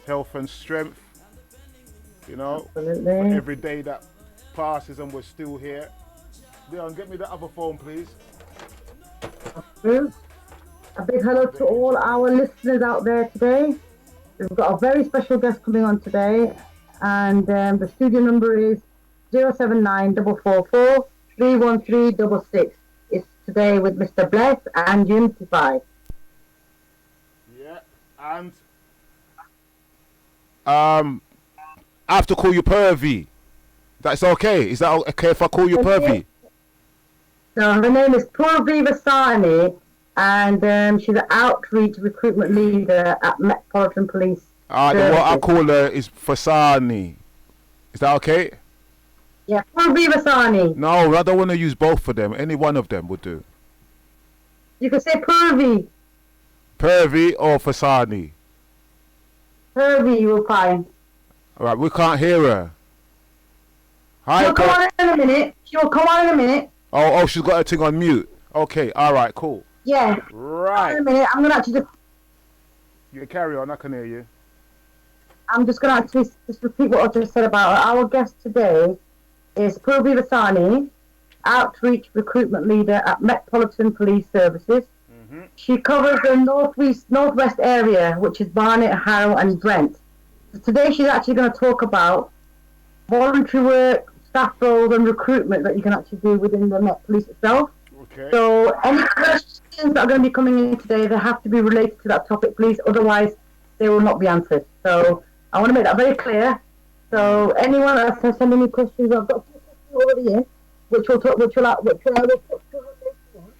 health and strength, you know, for Absolutely. every day that passes and we're still here. Leon, get me the other phone, please. True. A big hello Have to it all enjoyed. our listeners out there today. We've got a very special guest coming on today, and the studio number is 079 444 31366. It's today with Mr. Bless and Unityfi. Yeah, and I have to call you Purvi. That's okay. Is that okay if I call you Okay. Purvi? So her name is Purvi Vasani, and she's an outreach recruitment leader at Metropolitan Police What I Services. call her is Fasani. Is that okay? Yeah, Purvi Vasani. No, I don't want to use both of them. Any one of them would do. You can say Purvi. Purvi or Fasani. Purvi, you will find. All right, we can't hear her. Hi, She'll come on in a minute. She'll come on in a minute. Oh, she's got her thing on mute. Okay, all right, cool. Yeah. Right. In a minute. I'm gonna actually You carry on. I can hear you. I'm just gonna actually just repeat what I just said about her. Our guest today is Purvi Vasani, outreach recruitment leader at Metropolitan Police Services. Mm-hmm. She covers the northwest area, which is Barnet, Harrow, and Brent. So today, she's actually going to talk about voluntary work, staff roles, and recruitment that you can actually do within the Met Police itself. Okay. So, any questions that are going to be coming in today, they have to be related to that topic, please. Otherwise, they will not be answered. So, I want to make that very clear. So, anyone else has sent any questions, I've got two questions already in, which I will put to her later on.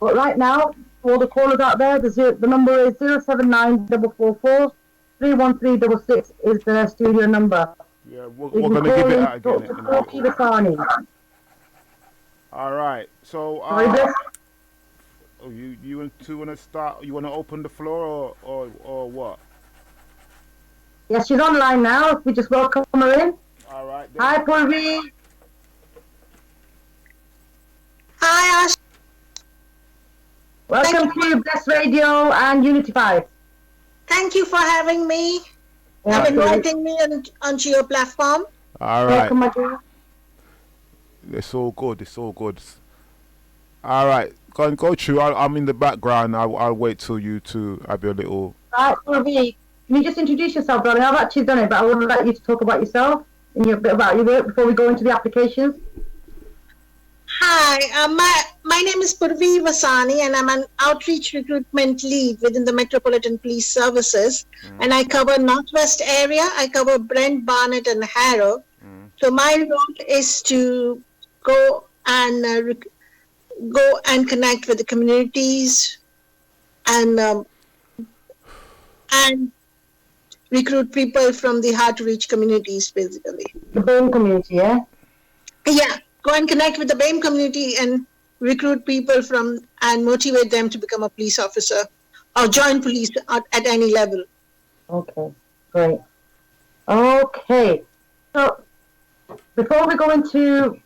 But right now, for all the callers out there, the number is 079 444 31366 is the studio number. Yeah, we're You going can to give call it in out again to in a Purvi little. Vasani. All right. So, Sorry, Bless. you two want to start? You want to open the floor or what? Yes, she's online now. We just welcome her in. All right. Then. Hi, Purvi. Hi, Ash. Welcome to BlessRadio and Unityfi. Thank you for having me Yeah, and inviting me onto your platform. All right. welcome, my dear. It's all good. It's all good. All right. Go through. I'm in the background. I'll wait till you two have your little. Right, Purvi. Can you just introduce yourself, darling? I've actually done it, but I would like you to talk about yourself and a bit about your work before we go into the applications. Hi, my name is Purvi Vasani and I'm an outreach recruitment lead within the Metropolitan Police Services. And I cover Northwest area. I cover Brent, Barnet and Harrow. So my role is to go and connect with the communities and recruit people from the hard to reach communities, basically. The BAME community, yeah? Yeah, go and connect with the BAME community and recruit people from and motivate them to become a police officer or join police at any level. Okay, great. Okay, so before we go into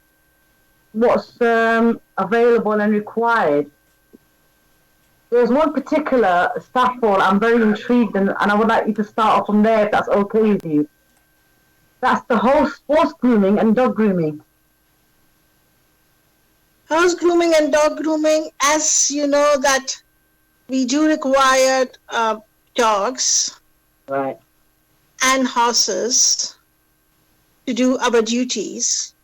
what's available and required, there's one particular staff role I'm very intrigued in, and I would like you to start off from there if that's okay with you. That's the horse grooming and dog grooming. Horse grooming and dog grooming, as you know that we do require dogs Right. and horses to do our duties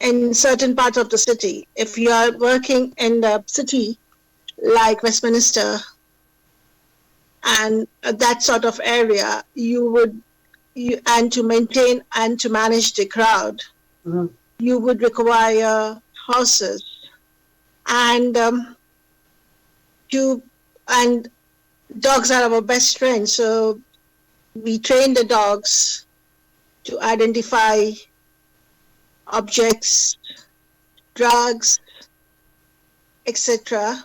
in certain parts of the city. If you are working in the city like Westminster and that sort of area, and to maintain and to manage the crowd, you would require horses and dogs are our best friends. So we train the dogs to identify objects, drugs, etc.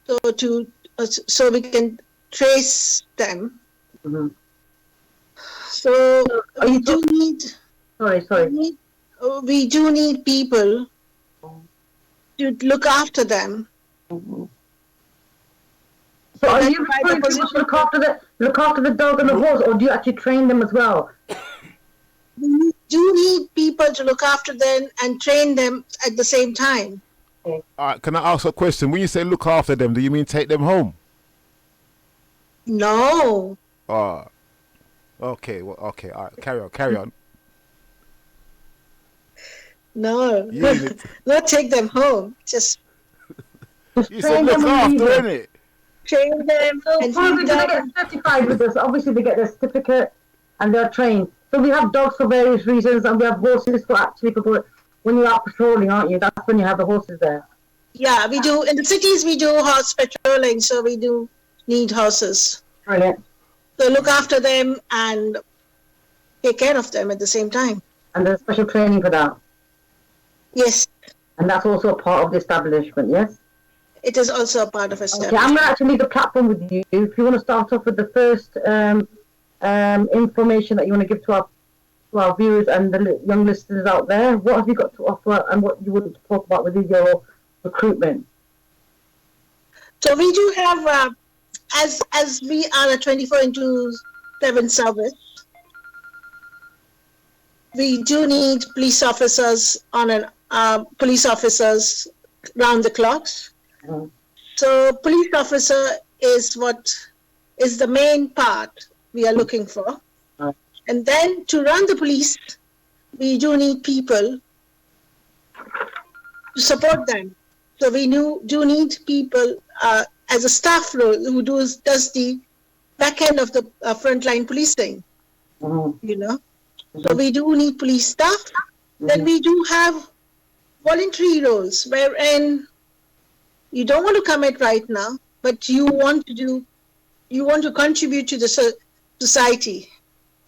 So we can trace them. So we do need. We do need people to look after them. So are then you by the recruiting people to position, look after the dog and the horse, or do you actually train them as well? we do need people to look after them and train them at the same time. All right, can I ask a question? When you say look after them, do you mean take them home? No. Okay, well, okay, all right, carry on. No. You mean it? Not take them home. Just Just You said train look them and leave after, them. innit? train them So and probably feed do they them. get certified with us? Obviously they get their certificate and they're trained. So we have dogs for various reasons and we have horses for actually for when you're out patrolling, aren't you? That's when you have the horses there. Yeah, we do. In the cities, we do horse patrolling, so we do need horses. Brilliant. So look after them and take care of them at the same time. And there's special training for that. Yes, And that's also a part of the establishment, yes? it is also a part of Okay, establishment. I'm going to actually leave the platform with you. If you want to start off with the first information that you want to give to our viewers and the young listeners out there, what have you got to offer and what you want to talk about with your recruitment? So we do have, as we are a 24/7 service, we do need police officers police officers round the clocks. Mhm. So police officer is what is the main part we are looking for. Right. And then to run the police, we do need people to support them. So we do need people as a staff role who does the back end of the frontline policing, you know. So we do need police staff. Then we do have voluntary roles wherein you don't want to commit right now, but you want to contribute to the society,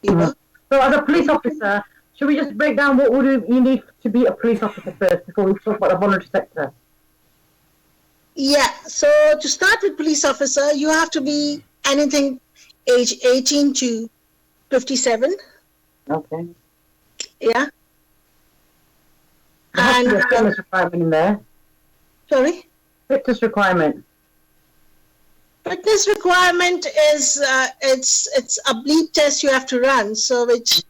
you know. So as a police officer, should we just break down what would you need to be a police officer first before we talk about the voluntary sector? Yeah, so to start with police officer, you have to be anything age 18 to 57. Okay. Yeah. There has to be a And fitness requirement in there. sorry? Fitness requirement. Fitness requirement is it's a bleep test you have to run, so which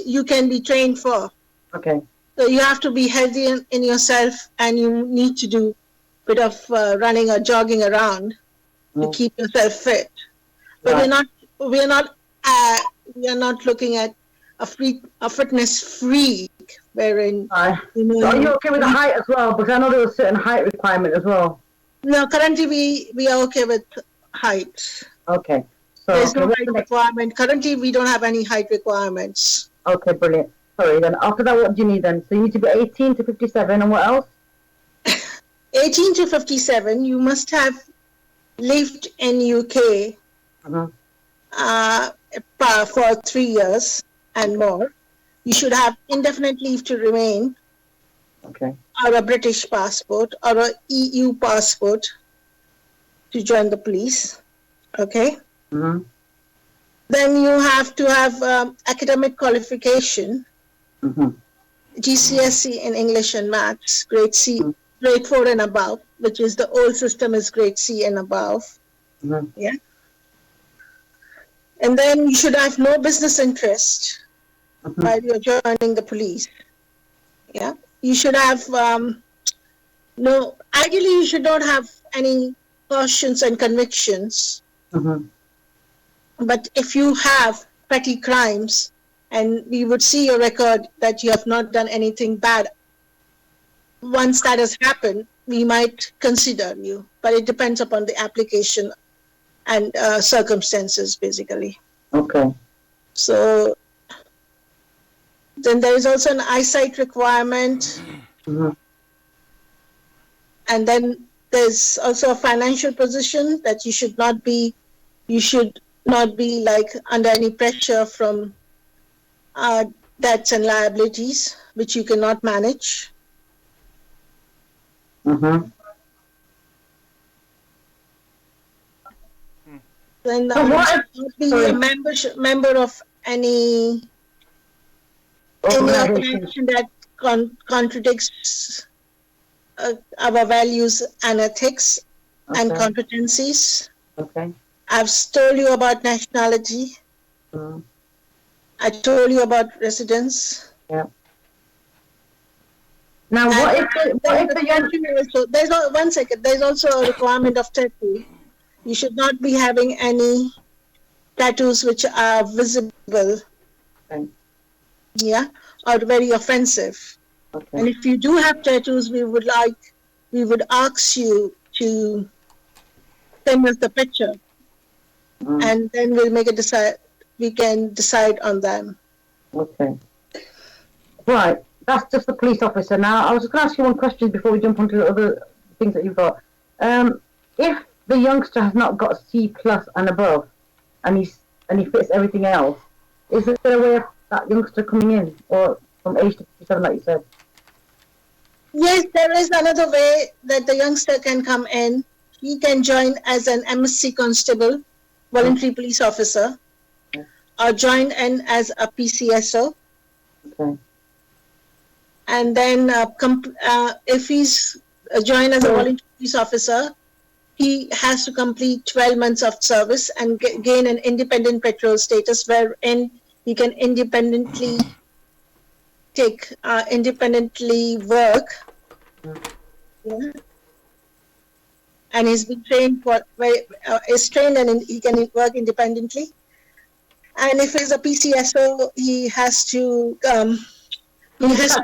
you can be trained for. Okay. So you have to be healthy in yourself, and you need to do a bit of running or jogging around to keep yourself fit. But Right. we are not looking at a fitness freak wherein Right. you know. So are you okay with the height as well? Because I know there's a certain height requirement as well. No, currently we are okay with height. Okay. So There's no what's height the next- requirement. Currently, we don't have any height requirements. Okay, brilliant. Sorry, then after that, what do you need then? So you need to be 18 to 57, and what else? 18 to 57, you must have lived in UK for 3 years and more. You should have indefinite leave to remain, Okay. or a British passport, or a EU passport to join the police. Okay. Mm-hmm. Then you have to have academic qualification, Mm-hmm. GCSE in English and Maths, grade C, grade 4 and above, which is the old system is grade C and above. Mm-hmm. Yeah. And then you should have no business interest while you're joining the police. Yeah. You should have ideally you should not have any cautions and convictions. Mm-hmm. But if you have petty crimes, and we would see your record that you have not done anything bad, once that has happened, we might consider you. But it depends upon the application and circumstances, basically. Okay. So then there is also an eyesight requirement. Mm-hmm. And then there's also a financial position that you should not be like under any pressure from debts and liabilities, which you cannot manage. Mm-hmm. Then So what you should not be a member of any organization that contradicts our values and ethics and competencies. Okay. I've told you about nationality. Mm. I told you about residence. Yeah. Now, And what if the young? tattoo also, one second, there's also a requirement of tattoo. You should not be having any tattoos which are visible, Okay. yeah, or very offensive. And Okay. if you do have tattoos, we would ask you to send us the picture, Mm. and then we can decide on them. Okay. Right. That's just the police officer. Now, I was just going to ask you one question before we jump onto the other things that you've got. If the youngster has not got a C plus and above, and he fits everything else, is there a way of that youngster coming in, or from age 57, like you said? Yes, there is another way that the youngster can come in. He can join as an MSc constable, voluntary police officer, or join in as a PCSO. Okay. And then if he's joined as a voluntary police officer, he has to complete 12 months of service and gain an independent patrol status, wherein he can independently work. Yeah. And he's been trained is trained and he can work independently. And if he's a PCSO, he has to. Can you just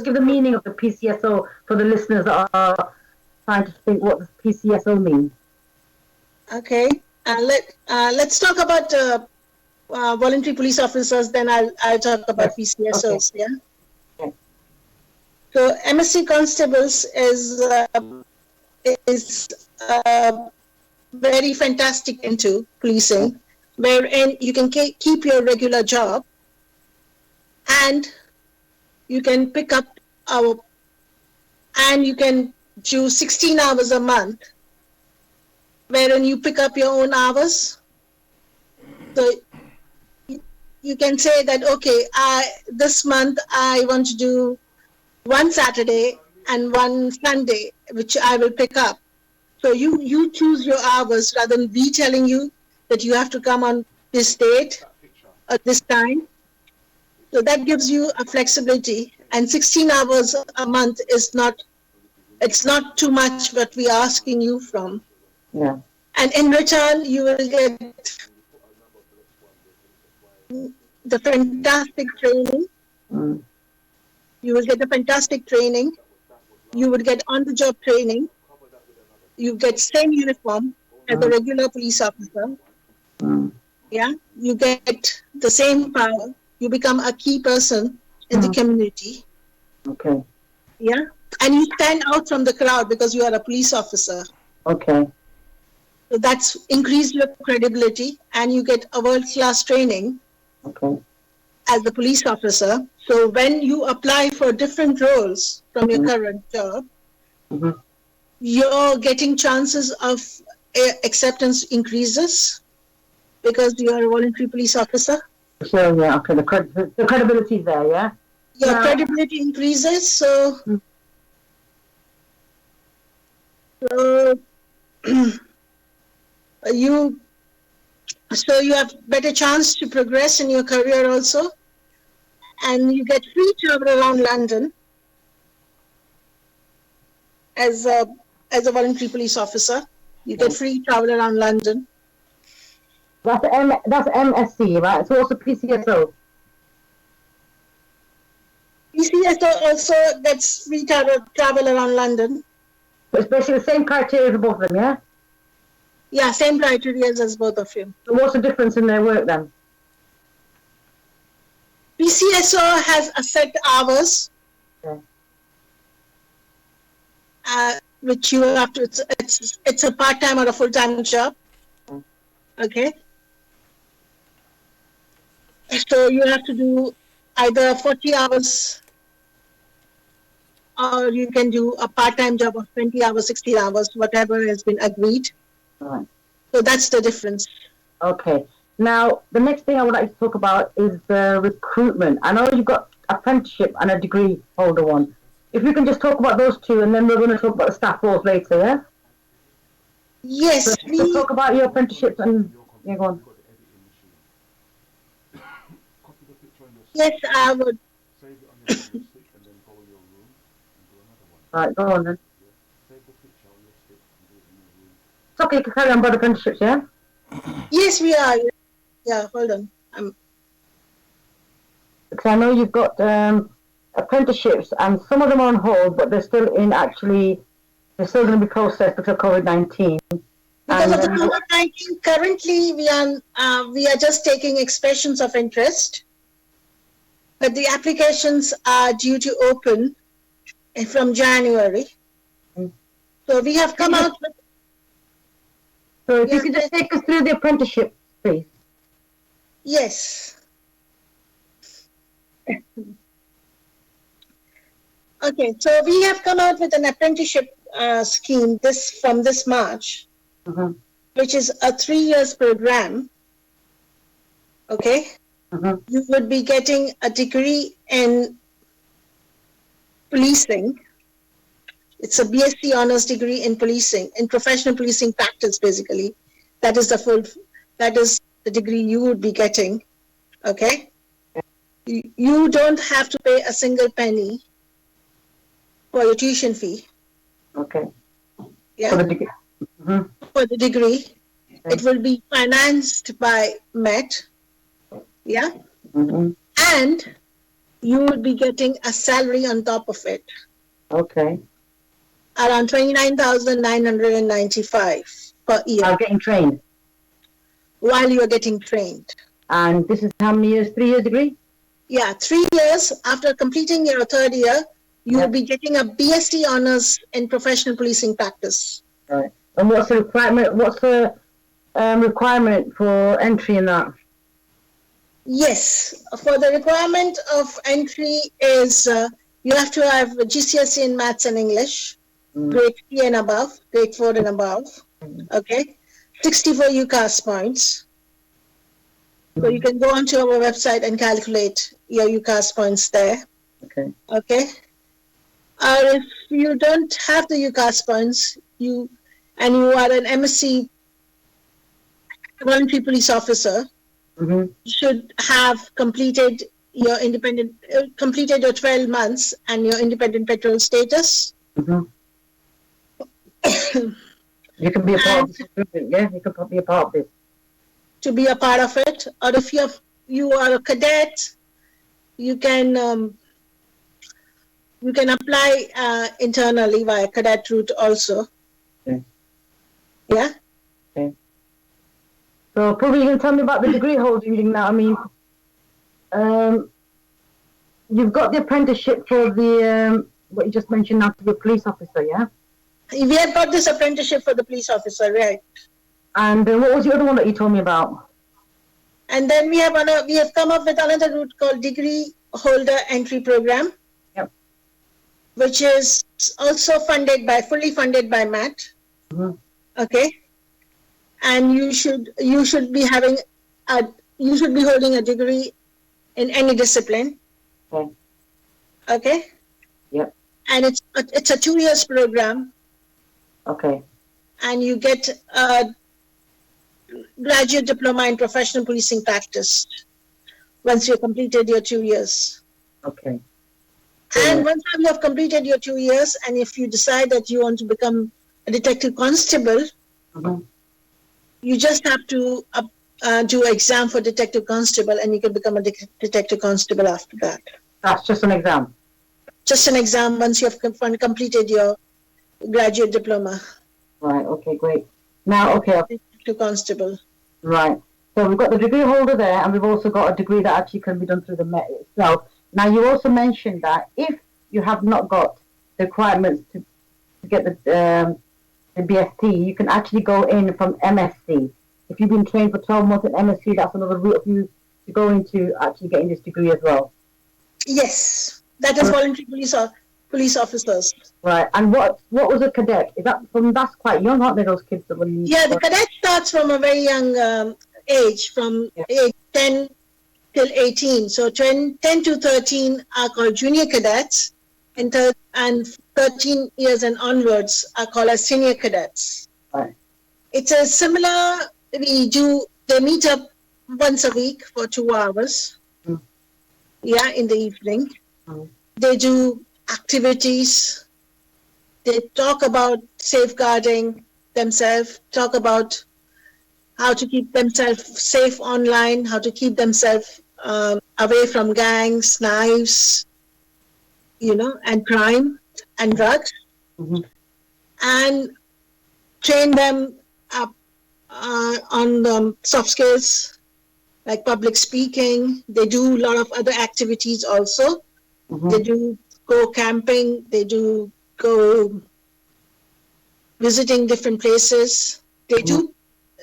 give the meaning of the PCSO for the listeners that are trying to think what does PCSO means? Okay. Let's talk about voluntary police officers. Then I'll talk about PCSOs. Okay. Yeah. Okay. So MSc constables is very fantastic into policing, wherein you can keep your regular job, and you can pick up and you can do 16 hours a month, wherein you pick up your own hours. So you can say that, okay, this month I want to do one Saturday and one Sunday, which I will pick up. So you choose your hours rather than me telling you that you have to come on this date at this time. So that gives you a flexibility. And 16 hours a month it's not too much what we are asking you from. Yeah. And in return, you will get the fantastic training. Mm. You will get the fantastic training. You would get on-the-job training. You get same uniform as a regular police officer. Mm. Yeah, you get the same power. You become a key person in the community. Okay. Yeah, and you stand out from the crowd because you are a police officer. Okay. So that's increased your credibility, and you get a world-class training. Okay. As a police officer. So when you apply for different roles from your current job, you're getting chances of acceptance increases because you are a voluntary police officer. So yeah, okay, the credibility is there, yeah? Your credibility increases, so you have better chance to progress in your career also. And you get free travel around London as a voluntary police officer. You get free travel around London. That's MSc, right? So also PCSO. PCSO also gets free travel around London. But it's basically the same criteria for both of them, yeah? Yeah, same criteria as both of you. So what's the difference in their work then? PCSO has a set hours, which you have to. It's a part-time or a full-time job. Okay. So you have to do either 40 hours, or you can do a part-time job of 20 hours, 60 hours, whatever has been agreed. Right. So that's the difference. Okay. Now, the next thing I would like to talk about is the recruitment. I know you've got apprenticeship and a degree holder one. If you can just talk about those two, and then we're going to talk about the staff roles later, yeah? Yes, So talk about your apprenticeships and yeah, go on. yes, I would. Right, go on then. It's okay to carry on about apprenticeships, yeah? Yes, we are. Yeah, hold on. Because I know you've got apprenticeships and some of them are on hold, but they're still they're still going to be processed because of COVID-19. Because of the COVID-19, currently we are just taking expressions of interest, but the applications are due to open from January. So we have come out with. So if you could just take us through the apprenticeship, please. Yes. Okay, so we have come out with an apprenticeship scheme from this March, which is a 3 years program. Okay, you would be getting a degree in policing. It's a BSc honors degree in policing, in professional policing practice, basically. That is the degree you would be getting. Okay, you don't have to pay a single penny for your tuition fee. Okay. Yeah. For the degree. For the degree, it will be financed by Met. Yeah. And you will be getting a salary on top of it. Okay. Around 29,995 per year. While getting trained. While you are getting trained. And this is how many years? 3 years degree? Yeah, 3 years after completing your third year, you will be getting a BSc honors in professional policing practice. Right. And what's the requirement? What's the requirement for entry in that? Yes, for the requirement of entry is you have to have a GCSE in maths and English, grade 3 and above, grade 4 and above. Okay, 64 UCAS points. So you can go onto our website and calculate your UCAS points there. Okay. Okay. If you don't have the UCAS points, you are an MSc voluntary police officer, you should have completed your 12 months and your independent patrol status. You can be a part of this recruitment, yeah? You can be a part of this. To be a part of it, or if you are a cadet, you can apply internally via cadet route also. Okay. Yeah. Okay. So, Purvi, you can tell me about the degree holder reading now. I mean, you've got the apprenticeship for the what you just mentioned now to be a police officer, yeah? We have got this apprenticeship for the police officer, right? And what was the other one that you told me about? And then we have come up with another route called degree holder entry program. Yep. Which is also fully funded by MAT. Okay. And you should be holding a degree in any discipline. Okay. Okay. Yep. And it's a 2 years program. Okay. And you get a graduate diploma in professional policing practice once you have completed your 2 years. Okay. And once you have completed your 2 years, and if you decide that you want to become a detective constable, you just have to do exam for detective constable, and you can become a detective constable after that. That's just an exam? Just an exam once you have completed your graduate diploma. Right, okay, great. Now, okay. Detective constable. Right. So we've got the degree holder there, and we've also got a degree that actually can be done through the Met itself. Now, you also mentioned that if you have not got the requirements to get the BSc, you can actually go in from MSc. If you've been trained for 12 months at MSc, that's another route for you to go into actually getting this degree as well. Yes, that is voluntary police officers. Right. And what was a cadet? Is that that's quite young, aren't they? Those kids that the cadet starts from a very young age, from age 10 till 18. So 10 to 13 are called junior cadets, and 13 years and onwards are called as senior cadets. Right. It's a similar, they meet up once a week for 2 hours. Mm. Yeah, in the evening. Mm. They do activities. They talk about safeguarding themselves, talk about how to keep themselves safe online, how to keep themselves away from gangs, knives, and crime and drugs, Mm-hmm. and train them up on soft skills like public speaking. They do a lot of other activities also. Mm-hmm. They do go camping. They do go visiting different places. They do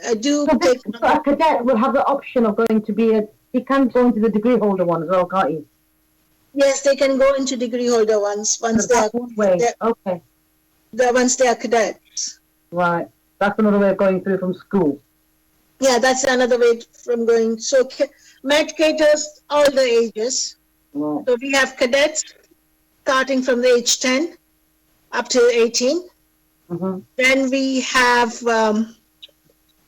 take. So a cadet will have the option of going to be he can go into the degree holder one as well, can't he? Yes, they can go into degree holder once So that's one way. Okay. Once they are cadets. Right. That's another way of going through from school. Yeah, that's another way from going. So Met caters all the ages. Right. So we have cadets starting from the age 10 up to 18. Mm-hmm. Then we have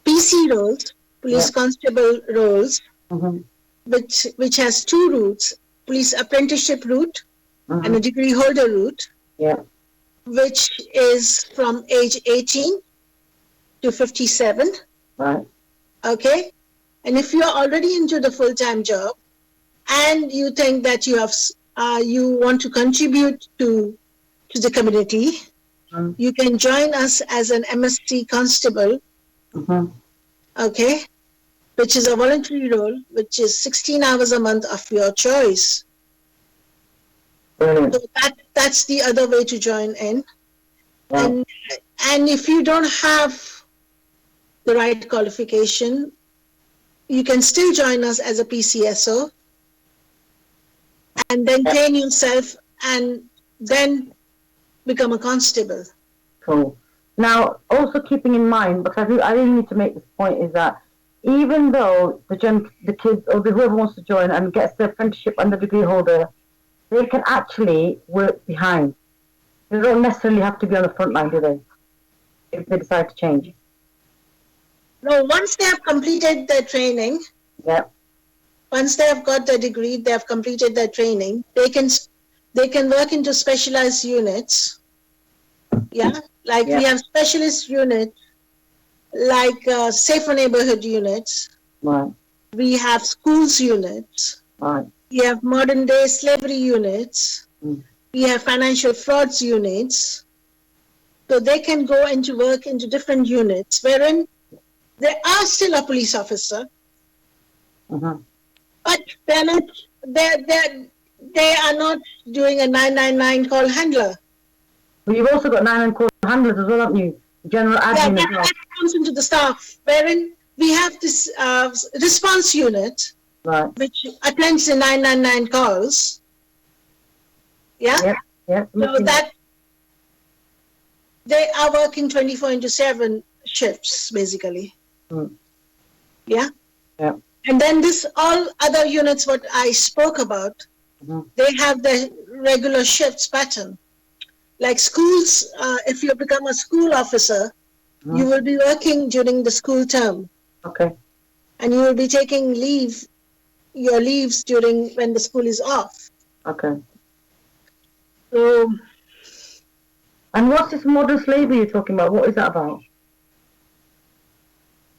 PC roles, police constable roles, Mm-hmm. which has 2 routes: police apprenticeship route and a degree holder route. Yeah. Which is from age 18 to 57. Right. Okay. And if you are already into the full-time job and you think that you want to contribute to the community, you can join us as an MSc constable. Okay. Which is a voluntary role, which is 16 hours a month of your choice. Brilliant. So that's the other way to join in. Wow. And if you don't have the right qualification, you can still join us as a PCSO and then train yourself and then become a constable. Cool. Now, also keeping in mind, because I really need to make this point, is that even though the kids or whoever wants to join and gets the apprenticeship and the degree holder, they can actually work behind. They don't necessarily have to be on the front line, do they? If they decide to change. No, once they have completed their training, once they have got their degree, they have completed their training, they can work into specialized units. Yeah, like we have specialist units, like safer neighborhood units. Right. We have schools units. Right. We have modern day slavery units. We have financial frauds units. So they can go into work into different units wherein they are still a police officer, but they're not. They are not doing a 999 call handler. But you've also got 999 call handlers as well, haven't you? General admin as well. That comes into the staff, wherein we have this response unit, which attends the 999 calls. Yeah. Yeah. So that they are working 24/7 shifts, basically. Yeah. Yeah. And then all other units, what I spoke about, they have the regular shifts pattern. Like schools, if you become a school officer, you will be working during the school term. Okay. And you will be taking your leaves during when the school is off. Okay. So. And what's this modern slavery you're talking about? What is that about?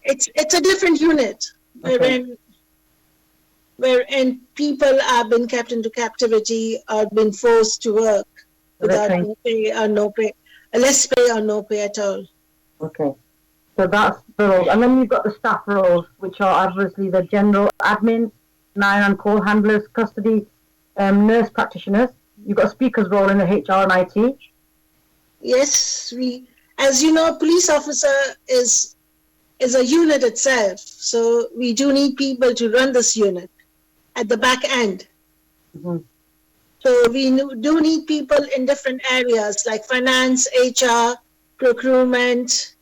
It's a different unit, wherein people are being kept into captivity or been forced to work without no pay or no pay, less pay or no pay at all. Okay. So that's the roles. And then you've got the staff roles, which are obviously the general admin, 999 call handlers, custody, nurse practitioners. You've got a speaker's role in the HR and IT. Yes, as you know, police officer is a unit itself. So we do need people to run this unit at the back end. So we do need people in different areas like finance, HR, procurement,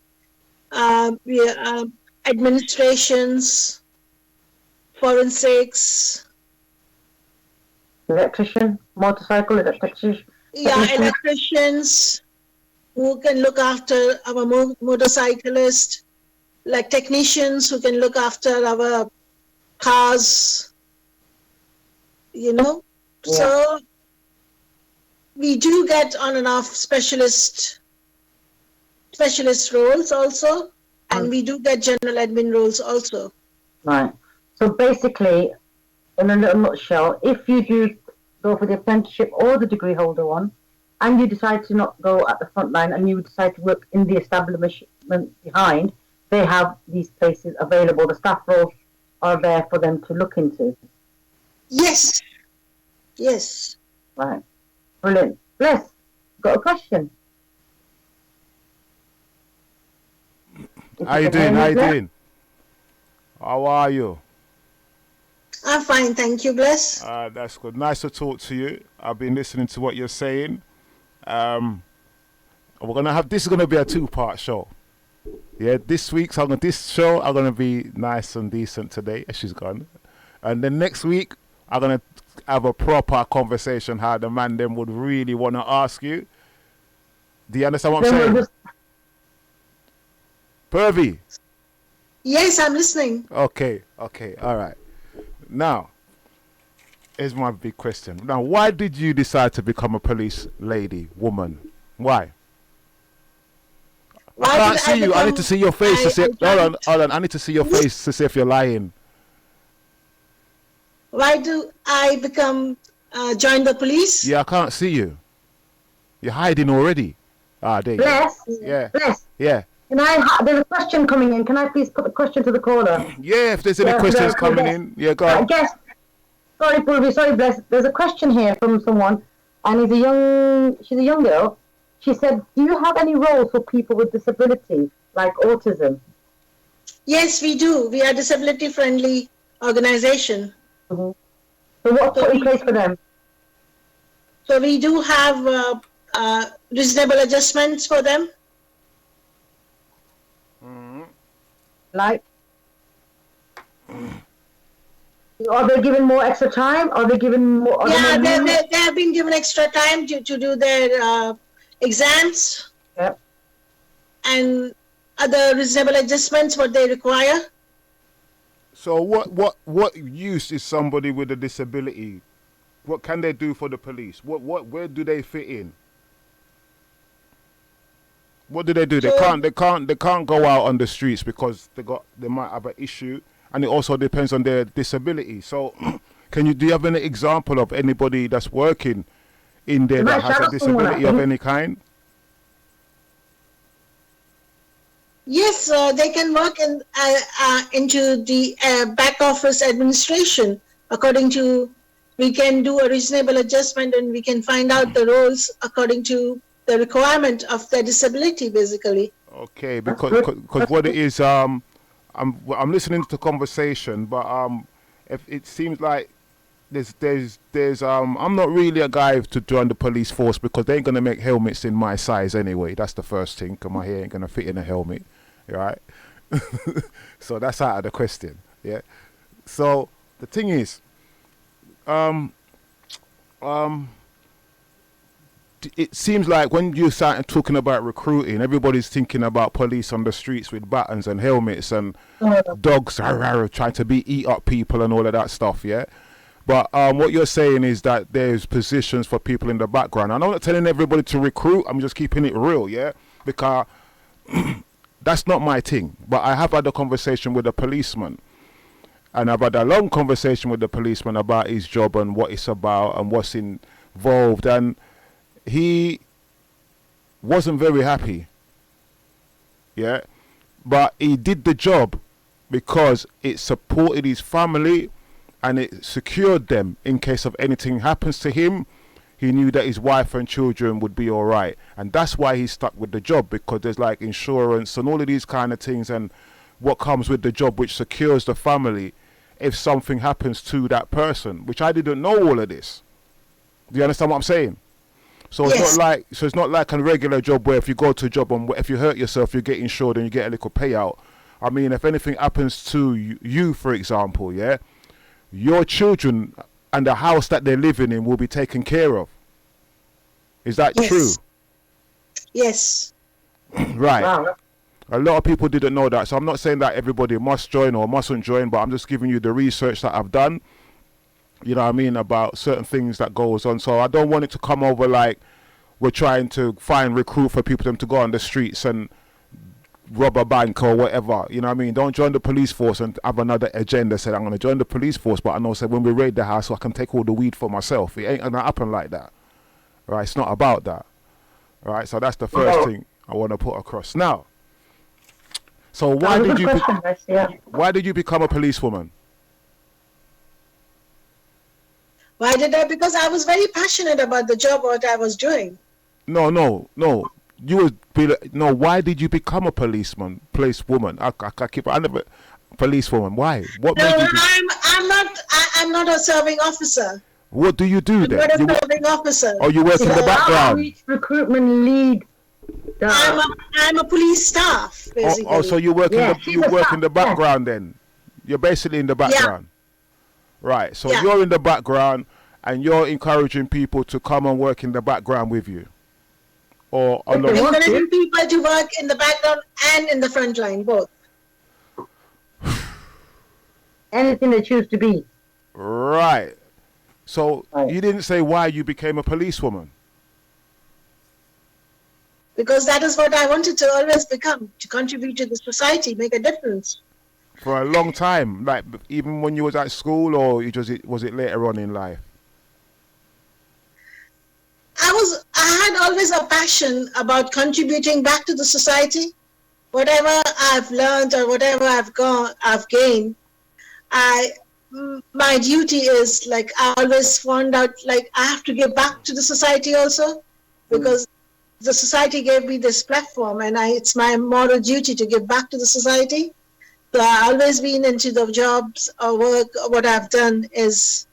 administrations, forensics. Electrician, motorcycle electrician. Yeah, electricians who can look after our motorcyclists, like technicians who can look after our cars, Yeah. So we do get on and off specialist roles also, and we do get general admin roles also. Right. So basically, in a little nutshell, if you do go for the apprenticeship or the degree holder one, and you decide to not go at the front line and you decide to work in the establishment behind, they have these places available. The staff roles are there for them to look into. Yes. Yes. Right. Brilliant. Bless, got a question? How you doing? How you doing? How are you? I'm fine, thank you, Bless. That's good. Nice to talk to you. I've been listening to what you're saying. We're gonna have this is gonna be a 2-part show. Yeah, this show I'm gonna be nice and decent today. She's gone, and then next week I'm gonna have a proper conversation. How the man them would really want to ask you. Do you understand what I'm saying? Purvi. Yes, I'm listening. Okay, all right. Now, here's my big question. Now, why did you decide to become a police woman? Why? I can't see you. I need to see your face to see. Hold on. I need to see your face to see if you're lying. Why do I join the police? Yeah, I can't see you. You're hiding already. There you Bless. go. Yeah. Bless. Yeah. There's a question coming in. Can I please put the question to the caller? Yeah, if there's any questions coming in. Yeah, go on. Sorry, Purvi. Sorry, Bless. There's a question here from someone, and she's a young girl. She said, do you have any roles for people with disability, like autism? Yes, we do. We are a disability-friendly organization. Mm-hmm. So what's put in place for them? So we do have reasonable adjustments for them. Like? Are they given more extra time? Are they given more? They have been given extra time to do their exams. Yep. And other reasonable adjustments what they require. So what use is somebody with a disability? What can they do for the police? Where do they fit in? What do? They can't go out on the streets because they might have an issue, and it also depends on their disability. So, do you have any example of anybody that's working in there that has a disability of any kind? Yes, they can work into the back office administration. We can do a reasonable adjustment, and we can find out the roles according to the requirement of their disability, basically. Okay, because what it is, I'm listening to the conversation, but if it seems like there's I'm not really a guy to join the police force because they ain't gonna make helmets in my size anyway. That's the first thing. Cause my hair ain't gonna fit in a helmet, right? So that's out of the question. Yeah. So the thing is, it seems like when you start talking about recruiting, everybody's thinking about police on the streets with batons and helmets and dogs trying to eat up people and all of that stuff, yeah? But what you're saying is that there's positions for people in the background. And I'm not telling everybody to recruit, I'm just keeping it real, yeah? Because that's not my thing. But I have had a conversation with a policeman. And I've had a long conversation with the policeman about his job and what it's about and what's involved. And he wasn't very happy, yeah, but he did the job because it supported his family and it secured them in case of anything happens to him. He knew that his wife and children would be all right, and that's why he stuck with the job, because there's like insurance and all of these kind of things and what comes with the job, which secures the family if something happens to that person, which I didn't know all of this. Do you understand what I'm saying? So it's not like a regular job where if you go to a job and if you hurt yourself, you get insured and you get a little payout. I mean, if anything happens to you, for example, yeah, your children and the house that they're living in will be taken care of. Is that true? Yes. Right. Wow. A lot of people didn't know that, so I'm not saying that everybody must join or mustn't join, but I'm just giving you the research that I've done, you know what I mean, about certain things that goes on. So I don't want it to come over like we're trying to recruit for people to go on the streets and rob a bank or whatever, you know what I mean. Don't join the police force and have another agenda, say I'm going to join the police force, but I know, say, when we raid the house, so I can take all the weed for myself. It ain't going to happen like that, right? It's not about that, right? So that's the first thing I want to put across. Now, so why did you become a policewoman? Why did I? Because I was very passionate about the job, what I was doing. No. Why did you become a policewoman? I never policewoman. Why? What made you? I'm not a serving officer. What do you do then? I'm not a serving officer. Oh, you work in the background. Recruitment lead. I'm a police staff, basically. Oh, so you work in the background then? You're basically in the background. Yeah. Right. So you're in the background and you're encouraging people to come and work in the background with you. Or encouraging people to work in the background and in the front line, both. Anything they choose to be. Right. So you didn't say why you became a policewoman. Because that is what I wanted to always become, to contribute to the society, make a difference. For a long time, like even when you was at school, or was it later on in life? I had always a passion about contributing back to the society. Whatever I've learned or whatever I've gained, my duty is, like, I always found out, like, I have to give back to the society also, because the society gave me this platform, and it's my moral duty to give back to the society. So I've always been into the jobs or work, or what I've done is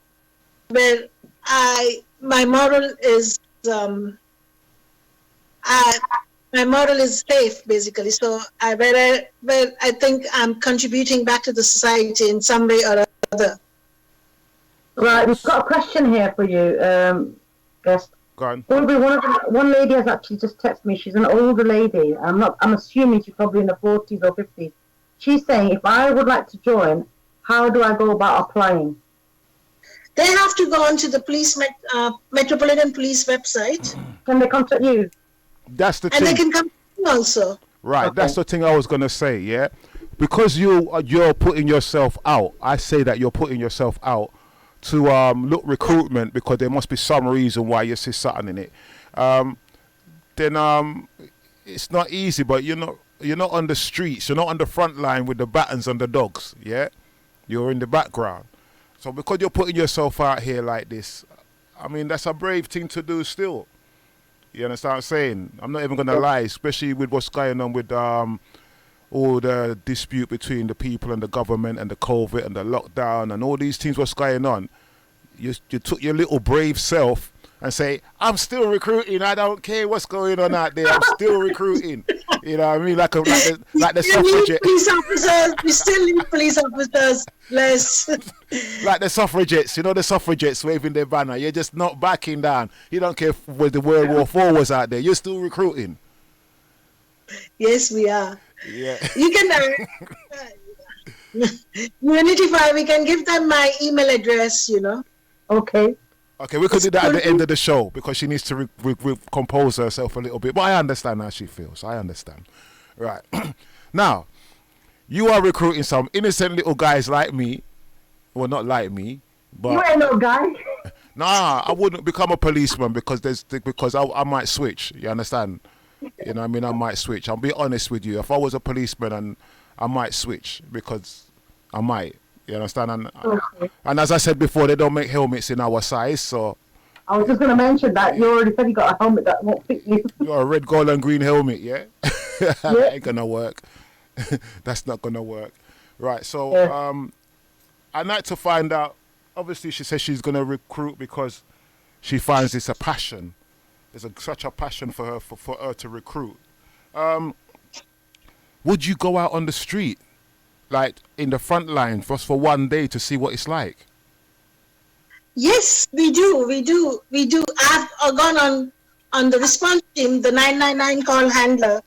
where my moral is safe, basically. So where I think I'm contributing back to the society in some way or other. Right, we've got a question here for you, guest. Go on. One lady has actually just texted me. She's an older lady. I'm assuming she's probably in the 40s or 50s. She's saying, if I would like to join, how do I go about applying? They have to go onto the Metropolitan Police website. Can they contact you? That's the thing. And they can come also. Right, okay. That's the thing I was going to say, yeah? Because you're putting yourself out, I say that you're putting yourself out to look recruitment, because there must be some reason why you see something in it. Then it's not easy, but you're not on the streets, you're not on the front line with the batons and the dogs, yeah? You're in the background. So because you're putting yourself out here like this, I mean, that's a brave thing to do still. You understand what I'm saying? I'm not even going to lie, especially with what's going on with all the dispute between the people and the government and the COVID and the lockdown and all these things, what's going on. You took your little brave self and say, I'm still recruiting, I don't care what's going on out there, I'm still recruiting. You know what I mean? Like the suffragette. Police officers, we still need police officers, bless. Like the suffragettes, the suffragettes waving their banner. You're just not backing down. You don't care if the World War IV was out there, you're still recruiting. Yes, we are. Yeah. You can Unityfi, we can give them my email address, Okay. Okay, we could do that at the end of the show, because she needs to compose herself a little bit. But I understand how she feels. I understand. Right. Now, you are recruiting some innocent little guys like me. Well, not like me, but... You ain't no guy. Nah, I wouldn't become a policeman because I might switch. You understand? You know what I mean? I might switch. I'll be honest with you. If I was a policeman, and I might switch, because I might. You understand? And as I said before, they don't make helmets in our size, so... I was just going to mention that. You already said you got a helmet that won't fit you. You're a red, gold and green helmet, yeah? That ain't going to work. That's not going to work. Right, so I'd like to find out... Obviously, she says she's going to recruit because she finds this a passion. There's such a passion for her to recruit. Would you go out on the street, like in the front line, just for one day to see what it's like? Yes, we do. I've gone on the response team, the 999 call handler,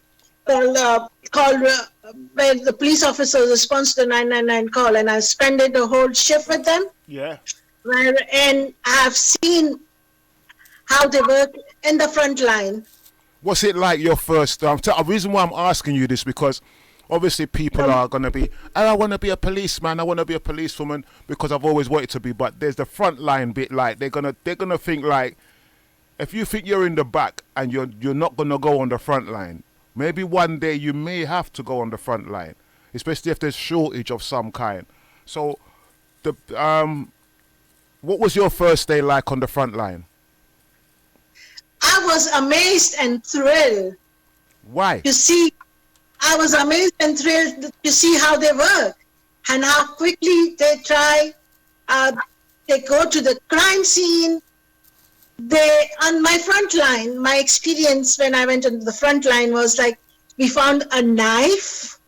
where the police officer responds to the 999 call, and I spent a whole shift with them. Yeah. And I've seen how they work in the front line. What's it like your first? The reason why I'm asking you this because obviously people are gonna be, I want to be a policeman, I want to be a policewoman because I've always wanted to be. But there's the front line bit. Like they're gonna think like, if you think you're in the back and you're not gonna go on the front line, maybe one day you may have to go on the front line, especially if there's shortage of some kind. So, what was your first day like on the front line? I was amazed and thrilled. Why? I was amazed and thrilled to see how they work and how quickly they try. They go to the crime scene. On my front line, my experience when I went on the front line was like, we found a knife,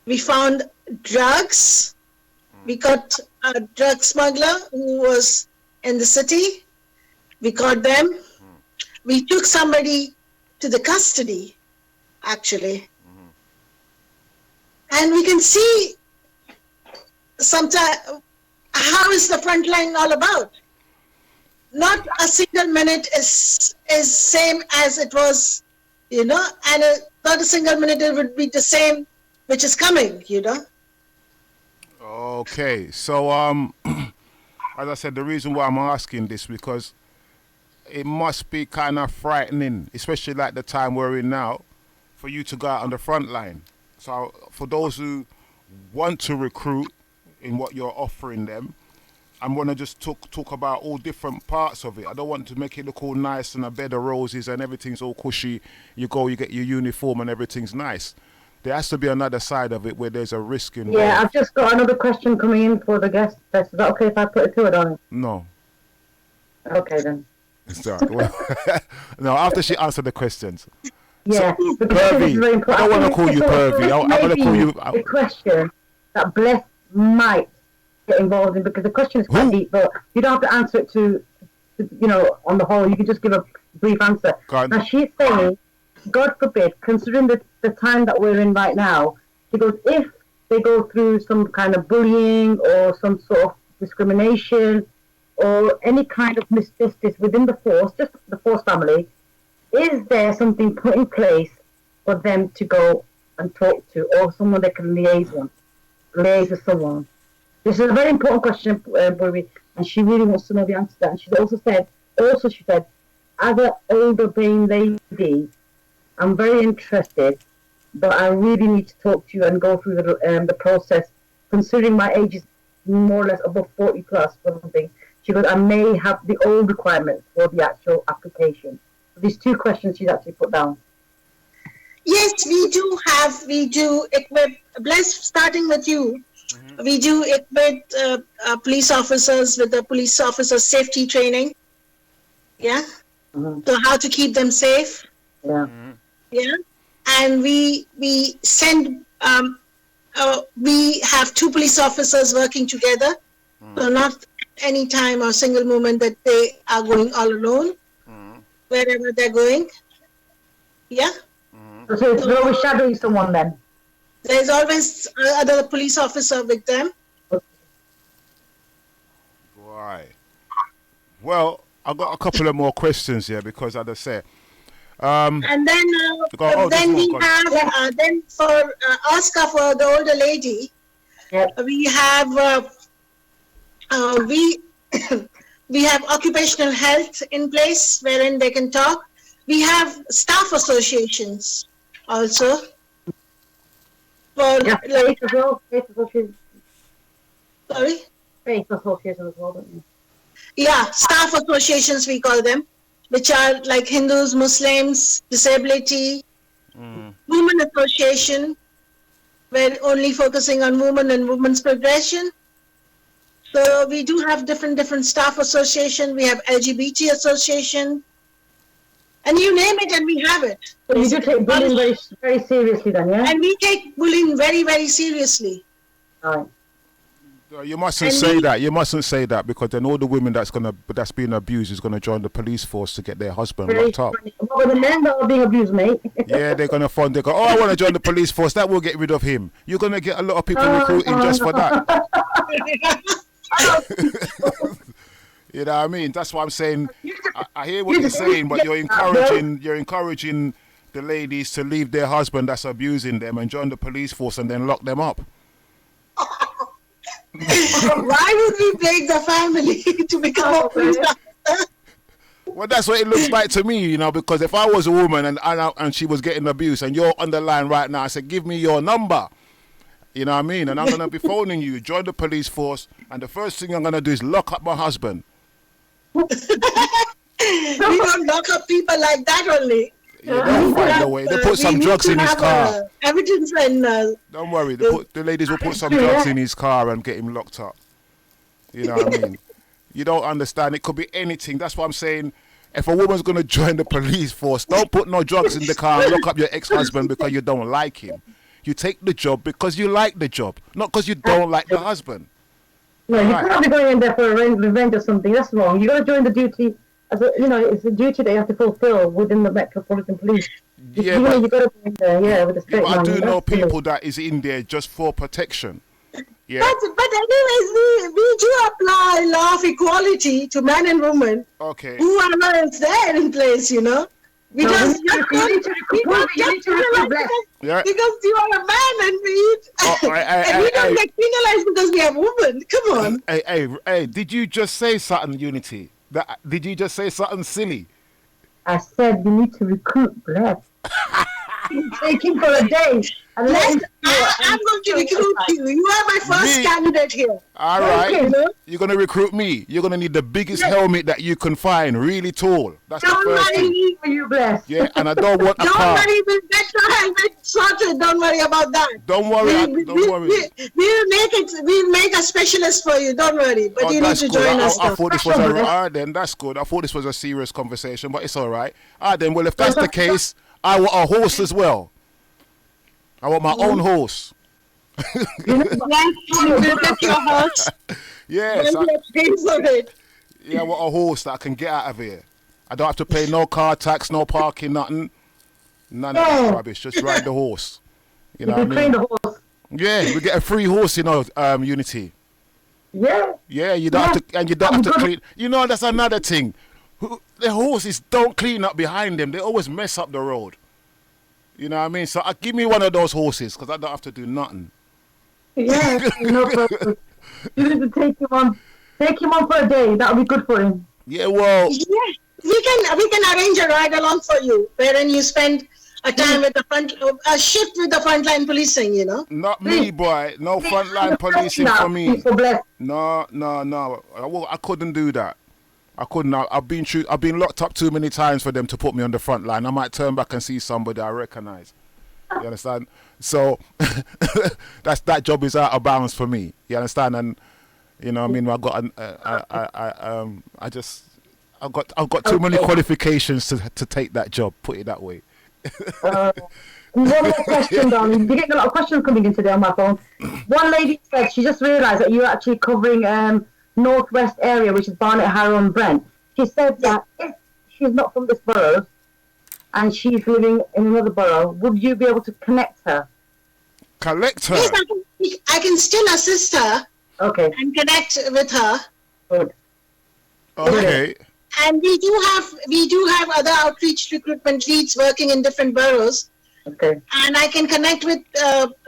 we found drugs, we got a drug smuggler who was in the city, we caught them, we took somebody to the custody, actually. And we can see sometimes how is the front line all about. Not a single minute is same as it was, and not a single minute it would be the same which is coming, Okay, so as I said, the reason why I'm asking this because it must be kind of frightening, especially like the time we're in now, for you to go out on the front line. So for those who want to recruit in what you're offering them, I'm going to just talk about all different parts of it. I don't want to make it look all nice and a bed of roses and everything's all cushy. You go, you get your uniform and everything's nice. There has to be another side of it where there's a risk involved. Yeah, I've just got another question coming in for the guest. Is that okay if I put it to it on it? No. Okay, then. Well, no, after she answered the questions. Yeah, so, because Purvi, this is very important. I don't want to call you Purvi. I'm going to call you... The question that Bless might get involved in, because the question is quite deep, but you don't have to answer it to on the whole. You can just give a brief answer. Now, she's saying, God forbid, considering the time that we're in right now, she goes, if they go through some kind of bullying or some sort of discrimination or any kind of misjustice within the force, just the force family, is there something put in place for them to go and talk to, or someone they can liaise with someone? This is a very important question, Purvi, and she really wants to know the answer to that. And she said, as an older brain lady, I'm very interested, but I really need to talk to you and go through the process. Considering my age is more or less above 40 plus or something, she goes, I may have the old requirements for the actual application. So these two questions she's actually put down. Yes, we do equip, Bless, starting with you, we do equip police officers with the police officer safety training. Yeah? So how to keep them safe. Yeah. Yeah. And we send, we have two police officers working together. So not any time or single moment that they are going all alone, wherever they're going. Yeah. So it's always shadowing someone then? There's always another police officer with them. Right. Well, I've got a couple of more questions here because, as I said, and then we have then for Oscar, for the older lady, we have we have occupational health in place wherein they can talk. We have staff associations also. For faith as well. Faith associations. Sorry? Faith associations as well, don't you? Yeah, staff associations we call them, which are like Hindus, Muslims, disability, women association, we're only focusing on women and women's progression. So we do have different staff association. We have LGBT association, and you name it, and we have it. So you do take bullying very, very seriously, then, yeah? And we take bullying very, very seriously. All right. You mustn't say that. You mustn't say that because then all the women that's being abused is gonna join the police force to get their husband locked up. Well, the men that are being abused, mate. Yeah, they're gonna fund. They go, oh, I want to join the police force. That will get rid of him. You're gonna get a lot of people recruiting just for that. You know what I mean? That's why I'm saying. I hear what you're saying, but you're encouraging the ladies to leave their husband that's abusing them and join the police force and then lock them up. Why would we break the family to become a police officer? Well, that's what it looks like to me, you know, because if I was a woman and she was getting abused and you're on the line right now, I said, give me your number. You know what I mean? And I'm going to be phoning you, join the police force, and the first thing I'm going to do is lock up my husband. We don't lock up people like that only. Yeah, they'll find a way. They put some drugs in his car. Evidence and don't worry, the ladies will put some drugs in his car and get him locked up. You know what I mean? You don't understand. It could be anything. That's what I'm saying. If a woman's going to join the police force, don't put no drugs in the car and lock up your ex-husband because you don't like him. You take the job because you like the job, not because you don't like the husband. No, you can't be going in there for revenge or something. That's wrong. You got to join the duty. It's a duty that you have to fulfill within the Metropolitan Police. Yeah, you got to be in there, with a straight man. I do know people that is in there just for protection. Yeah. But anyways, we do apply law of equality to men and women. Okay. Whoever is there in place, you know. Because you are a man and we don't get penalized because we have women. Come on. Hey, did you just say something, Unity? Did you just say something silly? I said you need to recruit Bless. Take him for a day. I'm going to recruit you. You are my first candidate here. All right. You're going to recruit me. You're going to need the biggest helmet that you can find, really tall. That's the first thing. For you, Bless. Yeah, and I don't want a car. Don't worry, we'll get your helmet sorted. Don't worry about that. Don't worry. We'll make a specialist for you. Don't worry. But you need to join us. I thought this was then that's good. I thought this was a serious conversation, but it's all right. Then, well, if that's the case, I want a horse as well. I want my own horse. Yes. I want a horse that I can get out of here. I don't have to pay no car tax, no parking, nothing. None of that rubbish. Just ride the horse. You know what I mean? Train the horse. Yeah, we get a free horse, Unity. Yeah. Yeah, you don't have to, and you don't have to clean. You know, that's another thing. The horses don't clean up behind them. They always mess up the road. You know what I mean? So give me one of those horses because I don't have to do nothing. Yeah, no problem. You need to take him on for a day. That'll be good for him. Yeah, well. Yeah, we can arrange a ride along for you, wherein you spend a time with a shift with the frontline policing. You know. Not me, boy. No frontline policing for me. No. I couldn't do that. I couldn't. I've been locked up too many times for them to put me on the front line. I might turn back and see somebody I recognize. You understand? So that job is out of bounds for me. You understand? And you know, I mean, I've got too many qualifications to take that job. Put it that way. One more question, darling. You're getting a lot of questions coming in today on my phone. One lady said she just realised that you're actually covering northwest area, which is Barnet, Harrow and Brent. She said that if she's not from this borough and she's living in another borough, would you be able to connect her? Collect her? Yes, I can still assist her. Okay. And connect with her. Good. Okay. And we do have other outreach recruitment leads working in different boroughs. Okay. And I can connect with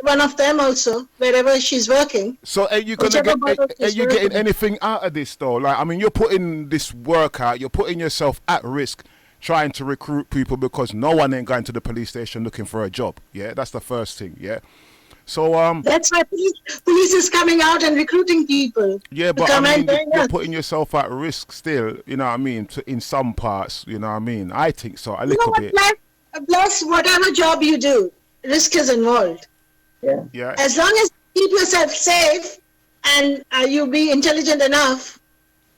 one of them also, wherever she's working. So are you getting anything out of this though? Like, I mean, you're putting this work out, you're putting yourself at risk trying to recruit people because no one ain't going to the police station looking for a job. Yeah, that's the first thing. Yeah. So that's why police is coming out and recruiting people. Yeah, but I mean, you're putting yourself at risk still. You know what I mean? In some parts, you know what I mean. I think so. A little bit. Bless whatever job you do, risk is involved. Yeah. Yeah. As long as you keep yourself safe and you be intelligent enough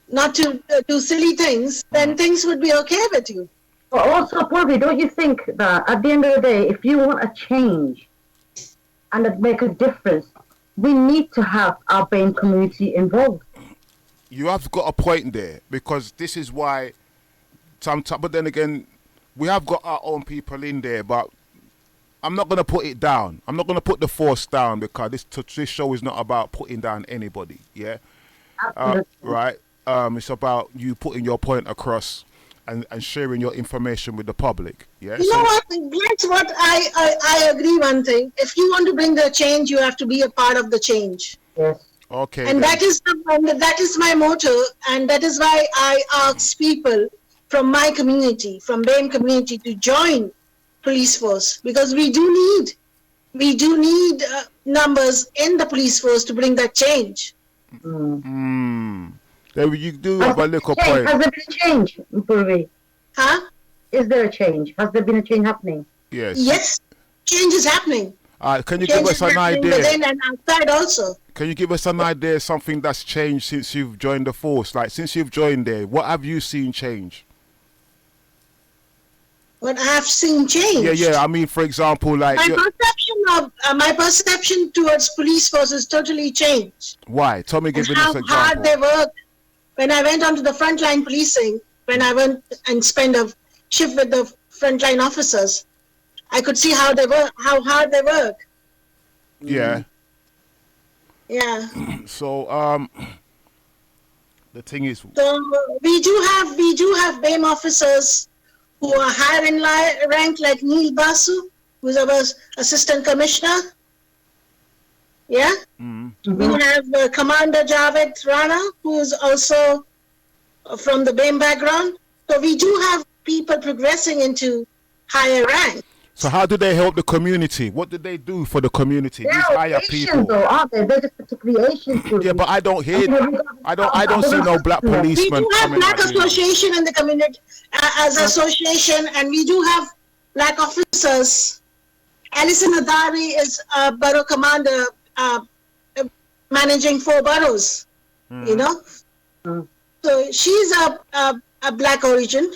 not to do silly things, then things would be okay with you. But also, Purvi, don't you think that at the end of the day, if you want a change and make a difference, we need to have our BAME community involved. You have got a point there, because this is why sometimes, but then again, we have got our own people in there, but I'm not going to put it down. I'm not going to put the force down, because this show is not about putting down anybody, yeah? Right? It's about you putting your point across and sharing your information with the public, yeah? You know what? That's what I agree one thing. If you want to bring the change, you have to be a part of the change. Yes. Okay. And that is my motto, and that is why I ask people from my community, from BAME community, to join police force, because we do need numbers in the police force to bring that change. There you do have a little point. Has there been a change, Purvi? Huh? Is there a change? Has there been a change happening? Yes. Yes, change is happening. Can you give us an idea? Within and outside also. Can you give us an idea of something that's changed since you've joined the force? Like, since you've joined there, what have you seen change? What I have seen change. Yeah. I mean, for example, like my perception towards police force has totally changed. Why? Tell me, give me this How example. hard they work. When I went onto the frontline policing, when I went and spent a shift with the frontline officers, I could see how hard they work. Yeah. Yeah. So the thing is, So we do have BAME officers who are higher in rank, like Neil Basu, who's our assistant commissioner. Yeah. We have Commander Javed Rana, who is also from the BAME background. So we do have people progressing into higher rank. so how do they help the community? What do they do for the community? These higher people, though, aren't they? They're just particularly Asian. yeah, but I don't hear. I don't see no black We policemen do have coming black at you. association in the community as association, and we do have black officers. Alison Adari is a borough commander, managing 4 boroughs. You know, so she's a black origin.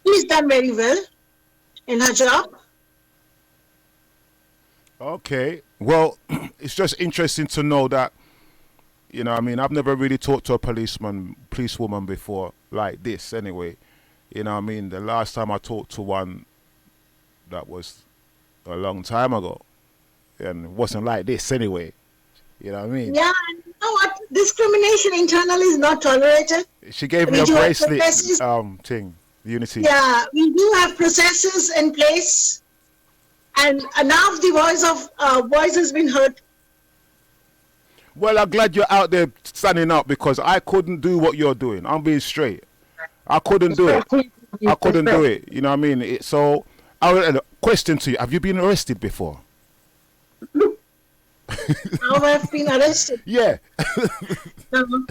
She's done very well in her job. Okay. Well, it's just interesting to know that, you know, I mean, I've never really talked to a policewoman before like this anyway. You know what I mean? The last time I talked to one, that was a long time ago. And it wasn't like this anyway. You know what I mean? Yeah, and you know what? Discrimination internally is not tolerated. She gave me a do have bracelet processes. thing, Unity. Yeah, we do have processes in place, and now the voice has been heard. Well, I'm glad you're out there standing up, because I couldn't do what you're doing. I'm being straight. I couldn't do it. I couldn't do it. You know what I mean? So, a question to you: have you been arrested before? How have been arrested? Yeah. No,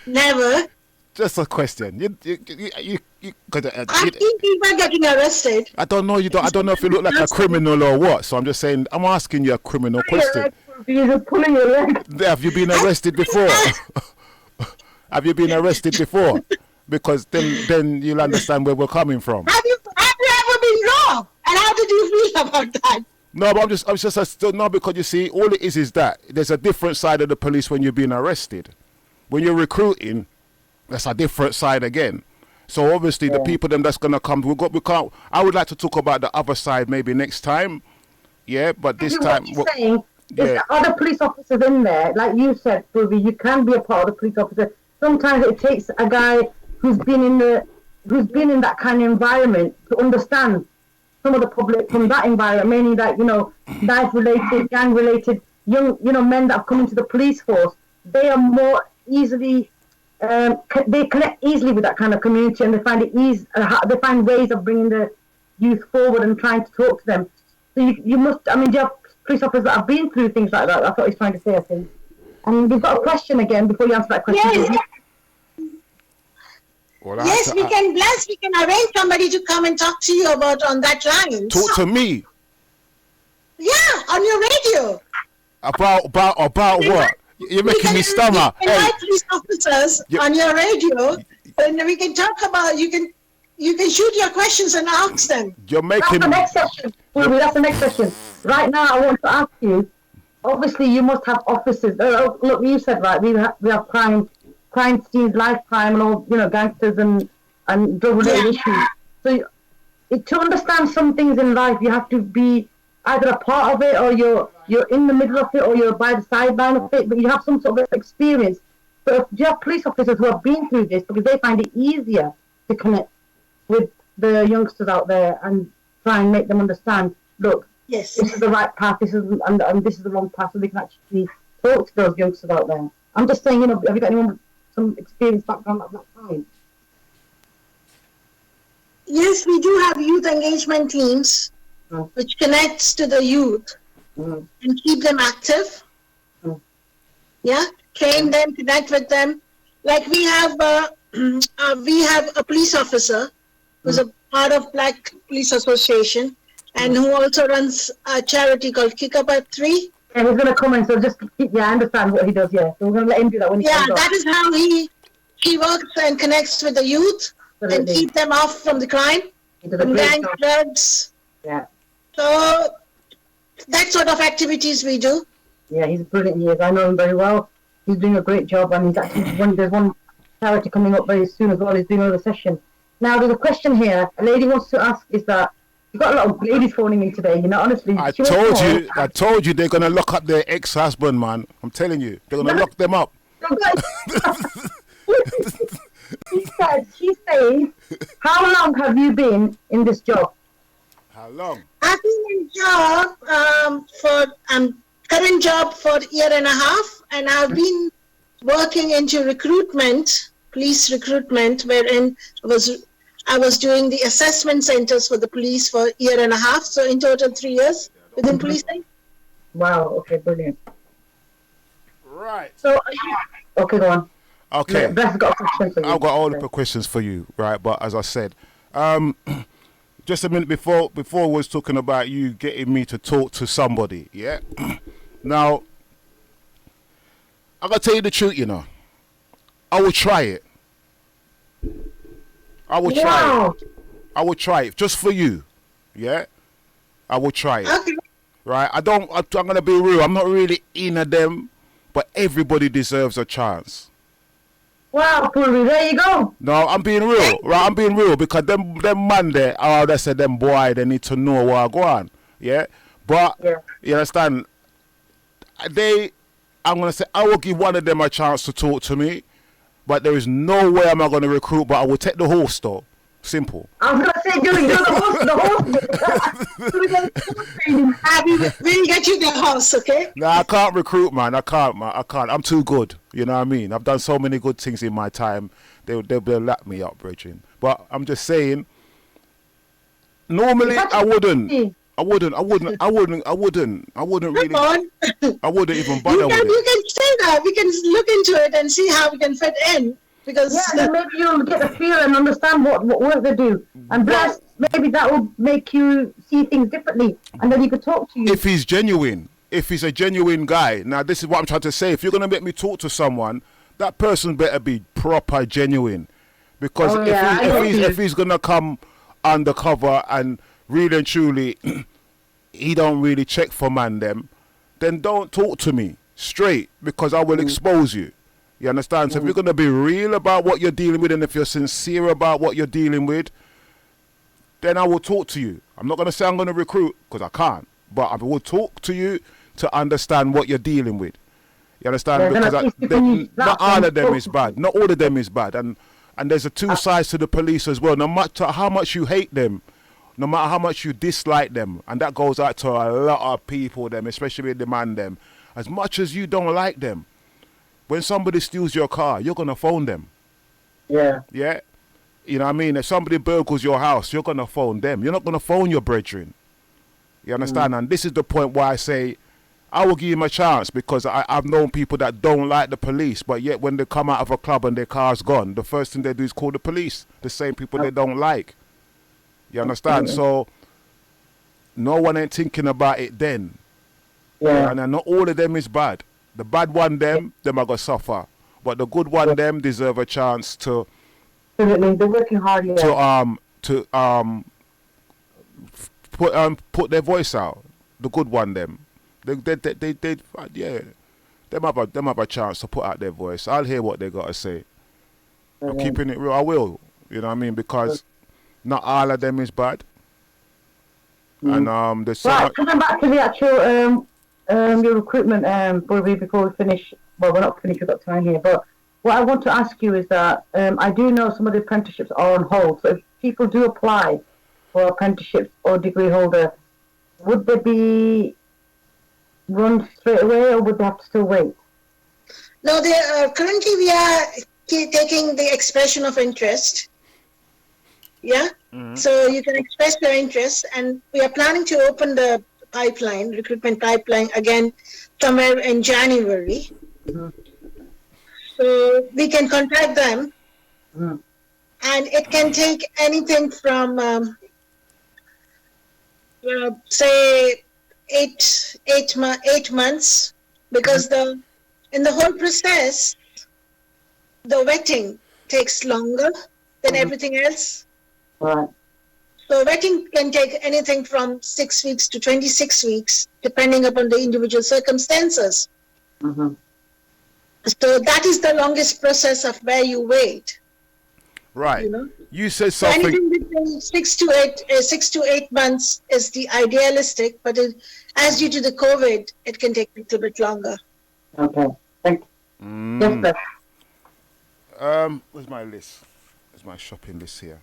never. Just a question. You I think people are getting arrested. I don't know. I don't know if you look like a criminal or what. So I'm just saying. I'm asking you a criminal question. You're pulling your leg. Have you been arrested before? Have you been arrested before? Because then you'll understand where we're coming from. Have you ever been robbed? And how did you feel about that? No, but no, because you see, all it is that there's a different side of the police when you're being arrested. When you're recruiting, that's a different side again. So obviously, the people that's gonna come, we can't. I would like to talk about the other side maybe next time. Yeah, but this time, What you're saying is there are other police officers in there, like you said, Purvi. You can be a part of the police officer. Sometimes it takes a guy who's been in that kind of environment to understand some of the public from that environment, mainly that, you know, knife-related, gang-related, young, you know, men that have come into the police force. They are more easily, they connect easily with that kind of community, and they find it easy. They find ways of bringing the youth forward and trying to talk to them. So you must. I mean, do you have police officers that have been through things like that? That's what he's trying to say, I think. And we've got a question again before you answer that question. Yes. Well, Yes, we can arrange somebody to come and talk to you about on that line. Talk to me Yeah, on your radio. about what? You're making me stammer. We can invite police officers on your radio, and we can talk about. You can shoot your questions and ask them. You're making. That's the next question. That's the next question. Right now, I want to ask you, obviously you must have officers. Look, you said right. We have crime scenes, life crime, and all gangsters and drug related issues. So to understand some things in life, you have to be either a part of it, or you're in the middle of it, or you're by the sideline of it. But you have some sort of experience. But you have police officers who have been through this because they find it easier to connect with the youngsters out there and try and make them understand. Look, Yes. this is the right path. This is and this is the wrong path. So they can actually talk to those youngsters out there. I'm just saying, have you got anyone with some experience background at that time? Yes, we do have youth engagement teams, which connects to the youth and keep them active. Yeah, train them, connect with them. Like we have a police officer who's a part of Black Police Association and who also runs a charity called Kick Up at 3. Yeah, he's going to come in, so just I understand what he does. Yeah, so we're going to let him do that when he comes on. That is how he works and connects with the youth and keep them off from the crime, from gang, drugs. Yeah. So that sort of activities we do. Yeah, he's brilliant. He is. I know him very well. He's doing a great job, and he's actually there's one charity coming up very soon as well. He's doing another session. Now, there's a question here. A lady wants to ask: is that you've got a lot of ladies phoning in today? Honestly. I told you they're gonna lock up their ex-husband, man. I'm telling you, they're gonna lock them up. She says, how long have you been in this job? How long? I've been in job for current job for a year and a half, and I've been working into recruitment, police recruitment, wherein I was doing the assessment centers for the police for a year and a half. So in total 3 years within policing. Wow. Okay. Brilliant. Right. So okay, go on. Okay. I've got a question for you. I've got all the questions for you, right? But as I said, just a minute before we was talking about you getting me to talk to somebody, yeah? Now, I gotta tell you the truth, I will try it. I will try it just for you, yeah? I will try it, Okay. right? I'm gonna be real. I'm not really into them, but everybody deserves a chance. Wow, Purvi, there you go. No, I'm being real, right? I'm being real because them man there, they said them boy, they need to know what I go on, yeah? But, you understand, I'm going to say, I will give one of them a chance to talk to me, but there is no way I'm not going to recruit, but I will take the horse though. Simple. I was going to say, do the horse. We'll get you the horse, okay? No, I can't recruit, man. I can't. I'm too good. You know what I mean? I've done so many good things in my time. They'll lap me up, Bridget. But I'm just saying, normally I wouldn't really, I wouldn't even bother with it. You can say that. We can look into it and see how we can fit in. Because then maybe you'll get a feel and understand what work they do. And plus, maybe that will make you see things differently. And then you could talk to you. If he's genuine, if he's a genuine guy. Now, this is what I'm trying to say. If you're going to make me talk to someone, that person better be proper genuine. Because if he's going to come undercover and really and truly, he don't really check for man them, then don't talk to me straight because I will expose you. You understand? So if you're going to be real about what you're dealing with and if you're sincere about what you're dealing with, then I will talk to you. I'm not going to say I'm going to recruit because I can't, but I will talk to you to understand what you're dealing with. You understand? Because not all of them is bad. Not all of them is bad. And there's two sides to the police as well. No matter how much you hate them, no matter how much you dislike them, and that goes out to a lot of people, them, especially the man them, as much as you don't like them, when somebody steals your car, you're going to phone them. Yeah. Yeah? You know what I mean? If somebody burgles your house, you're going to phone them. You're not going to phone your brethren. You understand? And this is the point why I say, I will give him a chance because I've known people that don't like the police, but yet when they come out of a club and their car's gone, the first thing they do is call the police. The same people they don't like. You understand? So, no one ain't thinking about it then. Yeah. And not all of them is bad. The bad one, them are going to suffer. But the good one, them deserve a chance to... They're working hard, put their voice out. The good one, them. Yeah, them have a chance to put out their voice. I'll hear what they got to say. I'm keeping it real. I will. You know what I mean? Because not all of them is bad. And there's so Right, much. coming back to the actual your recruitment, Purvi, before we finish. Well, we're not finished. We've got time here, but what I want to ask you is that I do know some of the apprenticeships are on hold. So if people do apply for apprenticeships or degree holder, would they be run straight away, or would they have to still wait? No, currently we are taking the expression of interest. Yeah. So you can express your interest, and we are planning to open the recruitment pipeline again somewhere in January. So we can contact them, and it can take anything from say 8 months, because in the whole process, the vetting takes longer than everything else. Right. So vetting can take anything from 6 weeks to 26 weeks, depending upon the individual circumstances. So that is the longest process of where you wait. Right. You know? You said So something. anything between 6 to 8 months is the idealistic, but as due to the COVID, it can take a little bit longer. Okay. Thank you. Yes, sir. Where's my list? Where's my shopping list here?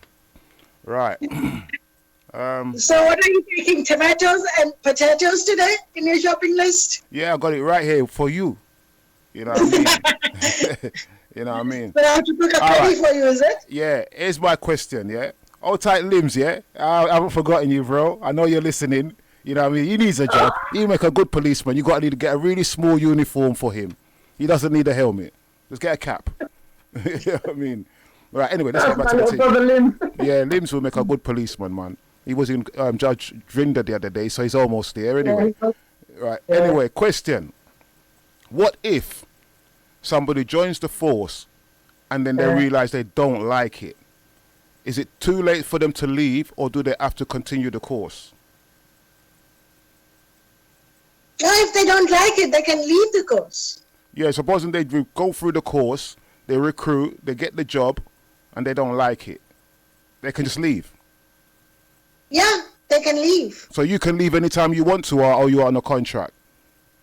Right. So what are you taking, tomatoes and potatoes today in your shopping list? Yeah, I got it right here for you. You know what I mean? You know what I mean? But I have to cook up ready for you, is it? Yeah, here's my question, yeah? Hold tight limbs, yeah? I haven't forgotten you, bro. I know you're listening. You know what I mean? He needs a job. He make a good policeman. You got to get a really small uniform for him. He doesn't need a helmet. Just get a cap. You know what I mean? Right, anyway, let's get back to the thing. Yeah, Limbs will make a good policeman, man. He was in Judge Drinder the other day, so he's almost there anyway. Right, anyway, question. What if somebody joins the force and then they realize they don't like it? Is it too late for them to leave, or do they have to continue the course? No, if they don't like it, they can leave the course. Yeah, supposing they go through the course, they recruit, they get the job, and they don't like it. They can just leave. Yeah, they can leave. So you can leave anytime you want to, or you're on a contract?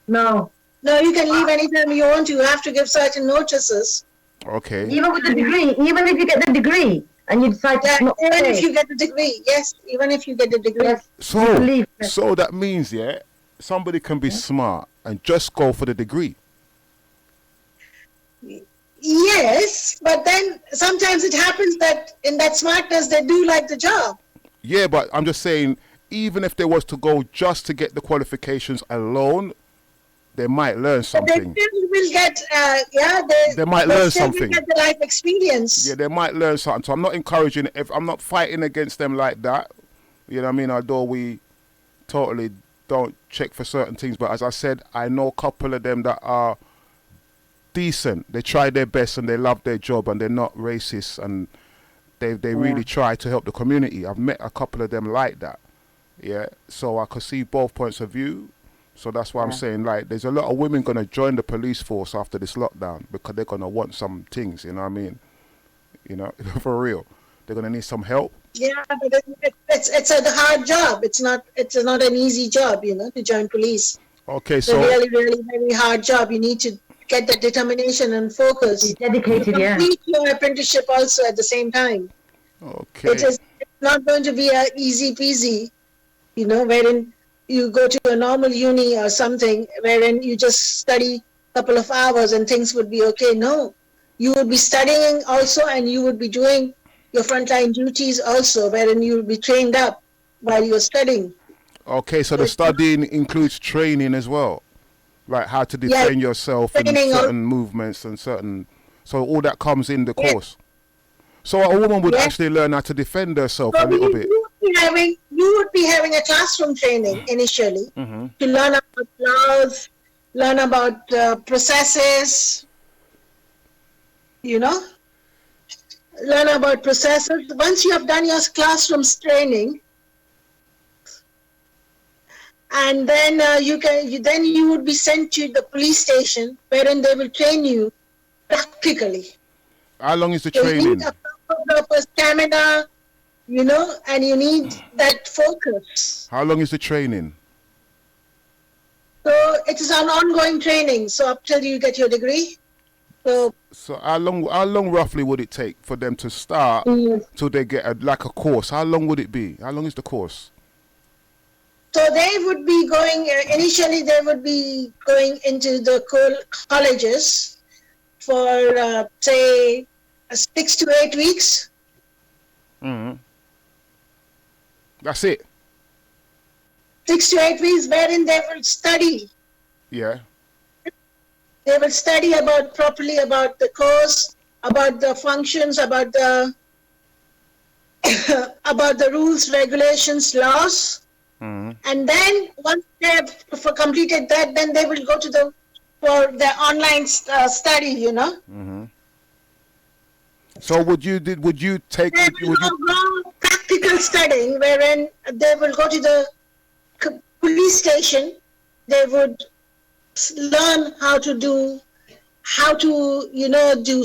No. No, you can leave anytime you want to. You have to give certain notices. Okay. Even with the degree, even if you get the degree and you decide to not even stay. if you get the degree, yes, even if you get the degree. Yes. So that means, yeah, somebody can be smart and just go for the degree. Yes, but then sometimes it happens that in that smartness they do like the job. Yeah, but I'm just saying, even if they was to go just to get the qualifications alone, they might learn something. They still will get, they might learn something. Will get the life experience. Yeah, they might learn something. So I'm not encouraging, I'm not fighting against them like that. You know what I mean? Although we totally don't check for certain things. But as I said, I know a couple of them that are decent. They try their best and they love their job and they're not racist and they really try to help the community. I've met a couple of them like that. Yeah, so I could see both points of view. So that's why I'm saying, like, there's a lot of women going to join the police force after this lockdown because they're going to want some things, you know what I mean? You know, for real. They're going to need some help. Yeah, but it's a hard job. It's not an easy job, you know, to join police. Okay, so... It's a really, really, very hard job. You need to get that determination and focus. Be dedicated, complete your apprenticeship also at the same time. Okay. It's not going to be a easy peasy, you know, wherein you go to a normal uni or something, wherein you just study a couple of hours and things would be okay. No, you would be studying also, and you would be doing your frontline duties also, wherein you would be trained up while you're studying. Okay, so the studying includes training as well, like how to defend yourself in certain movements and certain. So all that comes in the course. So a woman would actually learn how to defend herself a little bit. You would be having a classroom training initially to learn about laws, learn about processes, you know, learn about processes. Once you have done your classroom training, and then you would be sent to the police station, wherein they will train you practically. How long is the So you training? need a proper stamina, and you need that focus. How long is the training? So it is an ongoing training. So up till you get your degree. So how long roughly would it take for them to start till they get a course? How long would it be? How long is the course? So they would be going, initially they would be going into the colleges for, say, 6 to 8 weeks. Mm-hmm. That's it? 6 to 8 weeks, wherein they will study. Yeah. They will study properly about the course, about the functions, about the about the rules, regulations, laws. Mm-hmm. And then once they have completed that, then they will go for the online study, Mm-hmm. So would you take? They will go practical studying, wherein they will go to the police station. They would learn how to do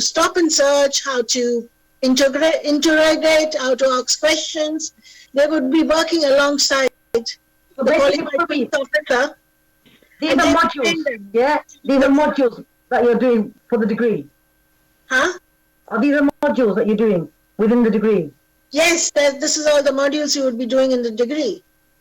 stop and search, how to interrogate, how to ask questions. They would be working alongside So the basically, qualified police officer. these are modules, yeah? These are modules that you're doing for the degree. Huh? Are these are modules that you're doing within the degree? Yes, this is all the modules you would be doing in the degree.